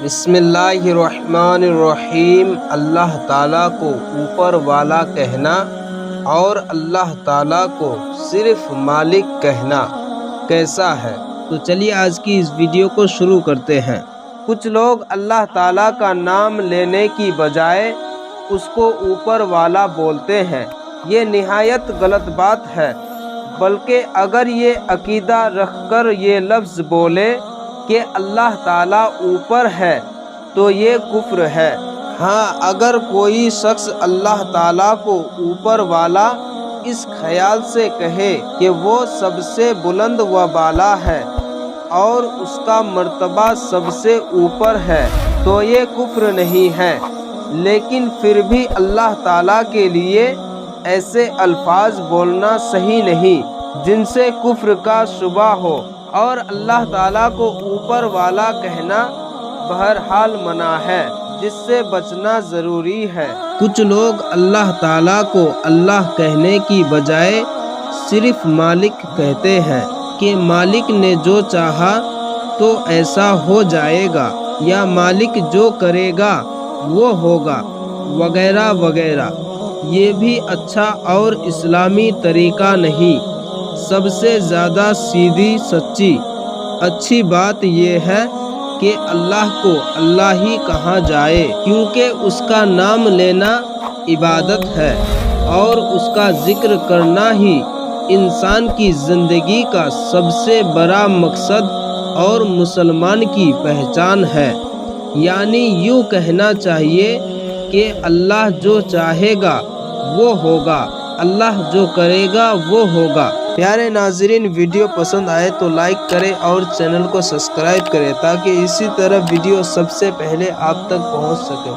بسم اللہ الرحمن الرحیم۔ اللہ تعالیٰ کو اوپر والا کہنا اور اللہ تعالیٰ کو صرف مالک کہنا کیسا ہے؟ تو چلیے آج کی اس ویڈیو کو شروع کرتے ہیں۔ کچھ لوگ اللہ تعالیٰ کا نام لینے کی بجائے اس کو اوپر والا بولتے ہیں۔ یہ نہایت غلط بات ہے، بلکہ اگر یہ عقیدہ رکھ کر یہ لفظ بولے کہ اللہ تعالیٰ اوپر ہے تو یہ کفر ہے۔ ہاں، اگر کوئی شخص اللہ تعالیٰ کو اوپر والا اس خیال سے کہے کہ وہ سب سے بلند و بالا ہے اور اس کا مرتبہ سب سے اوپر ہے تو یہ کفر نہیں ہے، لیکن پھر بھی اللہ تعالیٰ کے لیے ایسے الفاظ بولنا صحیح نہیں جن سے کفر کا شبہ ہو، اور اللہ تعالیٰ کو اوپر والا کہنا بہرحال منع ہے، جس سے بچنا ضروری ہے۔ کچھ لوگ اللہ تعالیٰ کو اللہ کہنے کی بجائے صرف مالک کہتے ہیں کہ مالک نے جو چاہا تو ایسا ہو جائے گا، یا مالک جو کرے گا وہ ہوگا، وغیرہ وغیرہ۔ یہ بھی اچھا اور اسلامی طریقہ نہیں۔ سب سے زیادہ سیدھی سچی اچھی بات یہ ہے کہ اللہ کو اللہ ہی کہا جائے، کیونکہ اس کا نام لینا عبادت ہے اور اس کا ذکر کرنا ہی انسان کی زندگی کا سب سے بڑا مقصد اور مسلمان کی پہچان ہے۔ یعنی یوں کہنا چاہیے کہ اللہ جو چاہے گا وہ ہوگا، اللہ جو کرے گا وہ ہوگا۔ پیارے ناظرین، ویڈیو پسند آئے تو لائک کریں اور چینل کو سبسکرائب کریں تاکہ اسی طرح ویڈیو سب سے پہلے آپ تک پہنچ سکے۔